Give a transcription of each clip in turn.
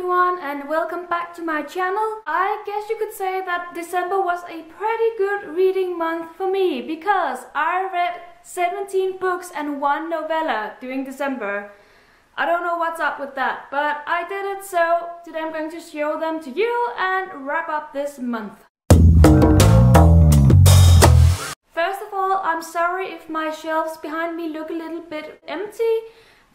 everyone and welcome back to my channel. I guess you could say that December was a pretty good reading month for me because I read 17 books and 1 novella during December. I don't know what's up with that, but I did it, so today I'm going to show them to you and wrap up this month. First of all, I'm sorry if my shelves behind me look a little bit empty.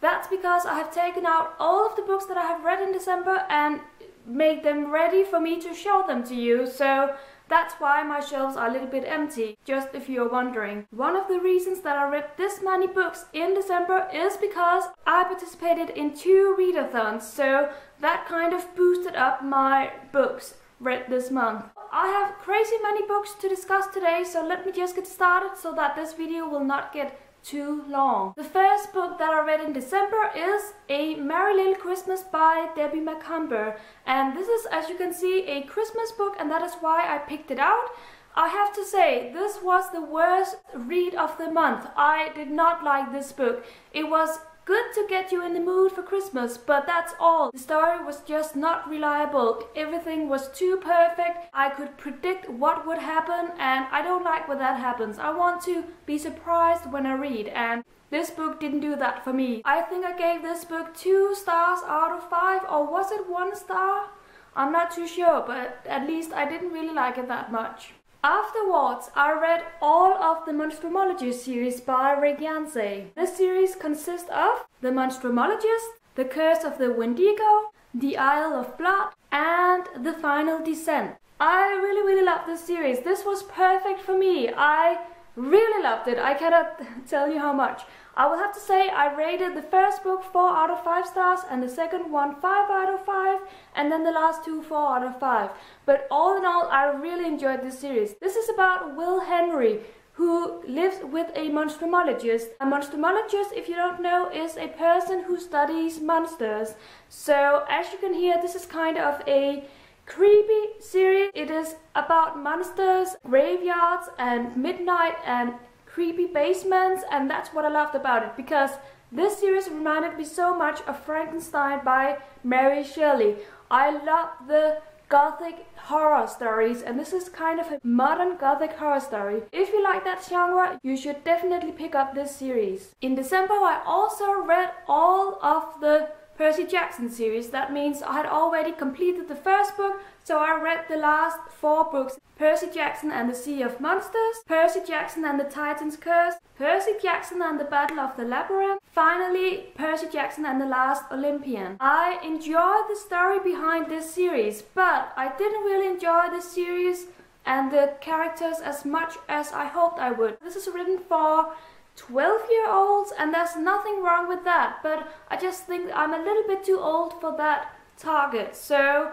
That's because I have taken out all of the books that I have read in December and made them ready for me to show them to you. So that's why my shelves are a little bit empty, just if you're wondering. One of the reasons that I read this many books in December is because I participated in 2 readathons, so that kind of boosted up my books read this month. I have crazy many books to discuss today, so let me just get started so that this video will not get too long. The first book that I read in December is A Merry Little Christmas by Debbie Macomber, and this is, as you can see, a Christmas book, and that is why I picked it out. I have to say, this was the worst read of the month. I did not like this book. It was good to get you in the mood for Christmas, but that's all. The story was just not reliable. Everything was too perfect. I could predict what would happen, and I don't like when that happens. I want to be surprised when I read, and this book didn't do that for me. I think I gave this book 2 stars out of 5, or was it 1 star? I'm not too sure, but at least I didn't really like it that much. Afterwards, I read all of the Pomology series by Rick Yancey. This series consists of The Monstrumologist, The Curse of the Wendigo, The Isle of Blood, and The Final Descent. I really love this series. This was perfect for me. I really loved it. I cannot tell you how much. I will have to say I rated the first book 4 out of 5 stars and the second one 5 out of 5 and then the last 2 4 out of 5. But all in all, I really enjoyed this series. This is about Will Henry, who lives with a monstrumologist. A monstrumologist, if you don't know, is a person who studies monsters. So as you can hear, this is kind of a creepy series. It is about monsters, graveyards and midnight and creepy basements, and that's what I loved about it, because this series reminded me so much of Frankenstein by Mary Shelley. I love the gothic horror stories, and this is kind of a modern gothic horror story. If you like that genre, you should definitely pick up this series. In December, I also read all of the Percy Jackson series. That means I had already completed the first book, so I read the last 4 books. Percy Jackson and the Sea of Monsters, Percy Jackson and the Titan's Curse, Percy Jackson and the Battle of the Labyrinth, finally Percy Jackson and the Last Olympian. I enjoyed the story behind this series, but I didn't really enjoy the series and the characters as much as I hoped I would. This is written for 12-year-olds, and there's nothing wrong with that, but I just think I'm a little bit too old for that target. So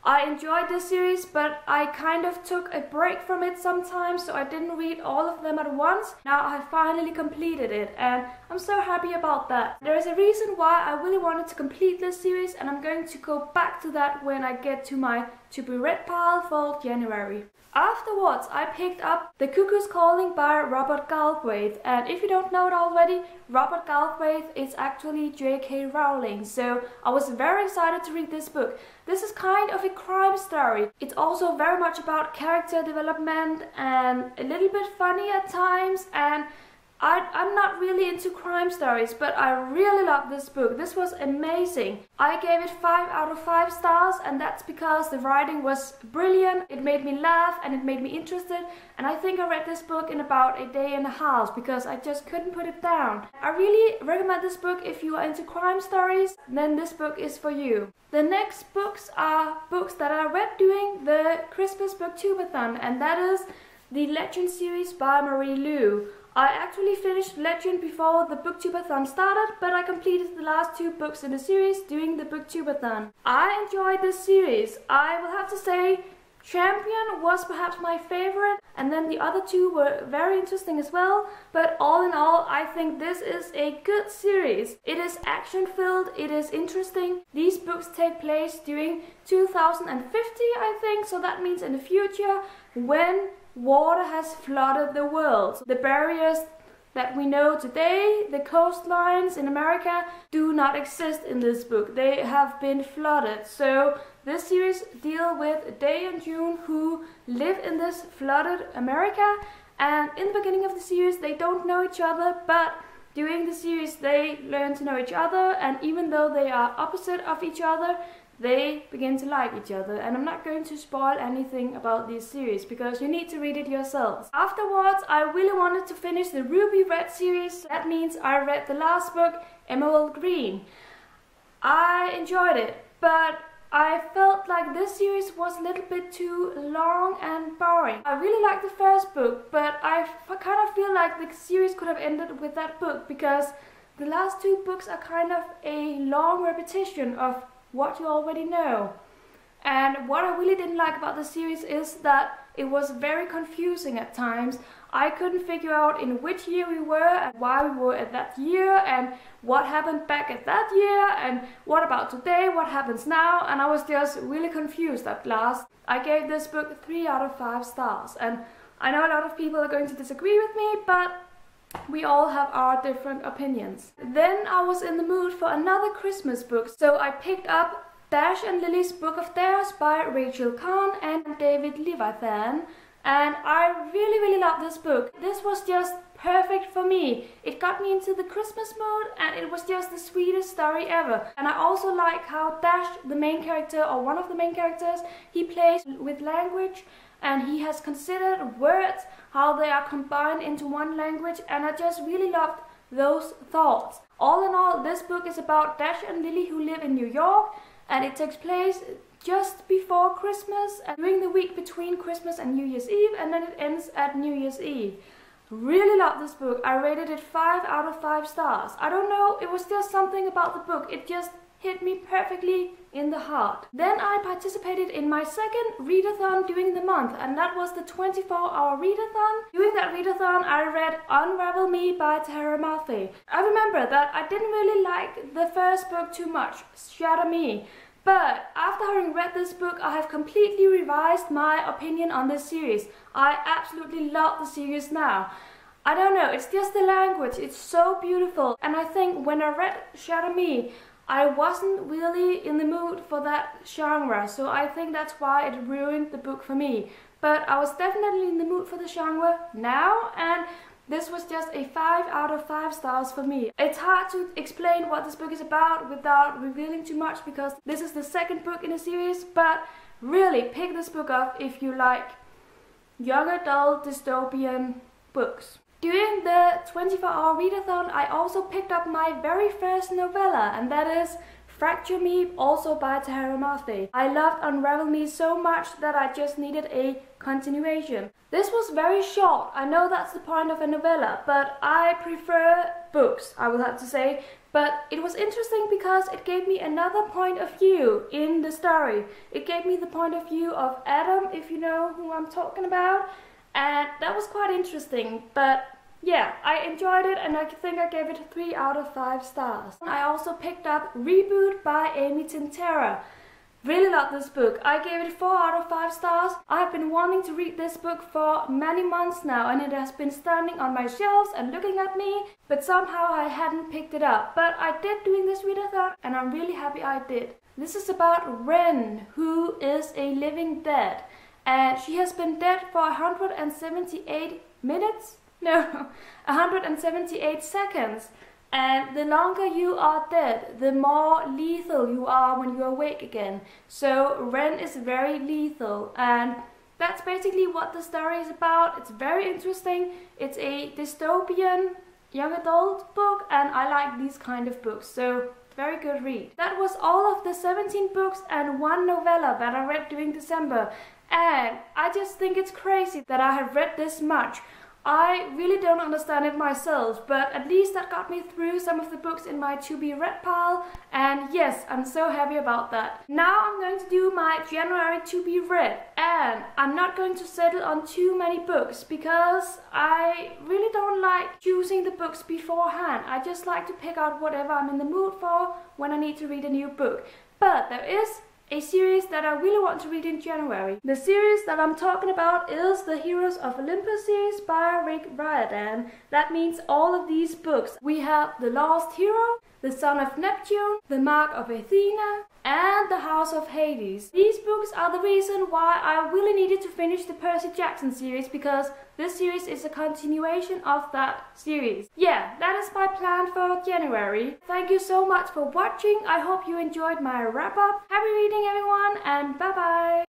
I enjoyed this series, but I kind of took a break from it sometimes, so I didn't read all of them at once. Now I have finally completed it, and I'm so happy about that. There is a reason why I really wanted to complete this series, and I'm going to go back to that when I get to my to-be-read pile for January. Afterwards, I picked up The Cuckoos Calling by Robert Galbraith, and if you don't know it already, Robert Galbraith is actually J.K. Rowling, so I was very excited to read this book. This is kind of a crime story. It's also very much about character development and a little bit funny at times, and I'm not really into crime stories, but I really love this book. This was amazing. I gave it 5 out of 5 stars, and that's because the writing was brilliant. It made me laugh and it made me interested, and I think I read this book in about a day and a half because I just couldn't put it down. I really recommend this book if you are into crime stories, then this book is for you. The next books are books that I read during the Christmas Booktubeathon, and that is the Legend series by Marie Lu. I actually finished Legend before the Booktubeathon started, but I completed the last 2 books in the series during the Booktubeathon. I enjoyed this series. I will have to say Champion was perhaps my favorite, and then the other 2 were very interesting as well, but all in all, I think this is a good series. It is action-filled, it is interesting. These books take place during 2050, I think, so that means in the future when water has flooded the world. The barriers that we know today, the coastlines in America, do not exist in this book. They have been flooded. So this series deals with Day and June, who live in this flooded America, and in the beginning of the series they don't know each other, but during the series they learn to know each other, and even though they are opposite of each other, they begin to like each other. And I'm not going to spoil anything about this series because you need to read it yourselves. Afterwards, I really wanted to finish the Ruby Red series. That means I read the last book, Emerald Green. I enjoyed it, but I felt like this series was a little bit too long and boring. I really liked the first book, but I kind of feel like the series could have ended with that book because the last two books are kind of a long repetition of what you already know. And what I really didn't like about the series is that it was very confusing at times. I couldn't figure out in which year we were and why we were at that year and what happened back at that year and what about today, what happens now, and I was just really confused at last. I gave this book 3 out of 5 stars, and I know a lot of people are going to disagree with me, but we all have our different opinions. Then I was in the mood for another Christmas book, so I picked up Dash and Lily's Book of Dares by Rachel Kahn and David Levithan, and I really loved this book. This was just perfect for me. It got me into the Christmas mood, and it was just the sweetest story ever. And I also like how Dash, the main character, or one of the main characters, he plays with language, and he has considered words, how they are combined into one language, and I just really loved those thoughts. All in all, this book is about Dash and Lily who live in New York, and it takes place just before Christmas and during the week between Christmas and New Year's Eve, and then it ends at New Year's Eve. Really love this book. I rated it 5 out of 5 stars. I don't know, it was just something about the book. It just hit me perfectly in the heart. Then I participated in my second readathon during the month, and that was the 24-hour readathon. During that readathon, I read Unravel Me by Tara Murphy. I remember that I didn't really like the first book too much, Shatter Me. But after having read this book, I have completely revised my opinion on this series. I absolutely love the series now. I don't know, it's just the language, it's so beautiful. And I think when I read Shatter Me, I wasn't really in the mood for that genre, so I think that's why it ruined the book for me. But I was definitely in the mood for the genre now, and this was just a 5 out of 5 stars for me. It's hard to explain what this book is about without revealing too much because this is the second book in the series, but really pick this book up if you like young adult dystopian books. During the 24-hour readathon, I also picked up my very first novella, and that is Fracture Me, also by Tara Murphy. I loved Unravel Me so much that I just needed a continuation. This was very short. I know that's the point of a novella, but I prefer books, I will have to say. But it was interesting because it gave me another point of view in the story. It gave me the point of view of Adam, if you know who I'm talking about. And that was quite interesting, but yeah, I enjoyed it, and I think I gave it 3 out of 5 stars. I also picked up Reboot by Amy Tintera. Really love this book. I gave it 4 out of 5 stars. I have been wanting to read this book for many months now, and it has been standing on my shelves and looking at me, but somehow I hadn't picked it up. But I did during this readathon, and I'm really happy I did. This is about Ren, who is a living dead. And she has been dead for 178 minutes? No, 178 seconds. And the longer you are dead, the more lethal you are when you awake again. So Ren is very lethal, and that's basically what the story is about. It's very interesting. It's a dystopian young adult book, and I like these kind of books. So very good read. That was all of the 17 books and 1 novella that I read during December. And I just think it's crazy that I have read this much. I really don't understand it myself, but at least that got me through some of the books in my to-be-read pile, and yes, I'm so happy about that. Now I'm going to do my January to-be-read, and I'm not going to settle on too many books because I really don't like choosing the books beforehand. I just like to pick out whatever I'm in the mood for when I need to read a new book. But there is a series that I really want to read in January. The series that I'm talking about is the Heroes of Olympus series by Rick Riordan. That means all of these books. We have The Lost Hero, The Son of Neptune, The Mark of Athena, and The House of Hades. These books are the reason why I really needed to finish the Percy Jackson series, because this series is a continuation of that series. Yeah, that is my plan for January. Thank you so much for watching. I hope you enjoyed my wrap up. Happy reading everyone, and bye bye!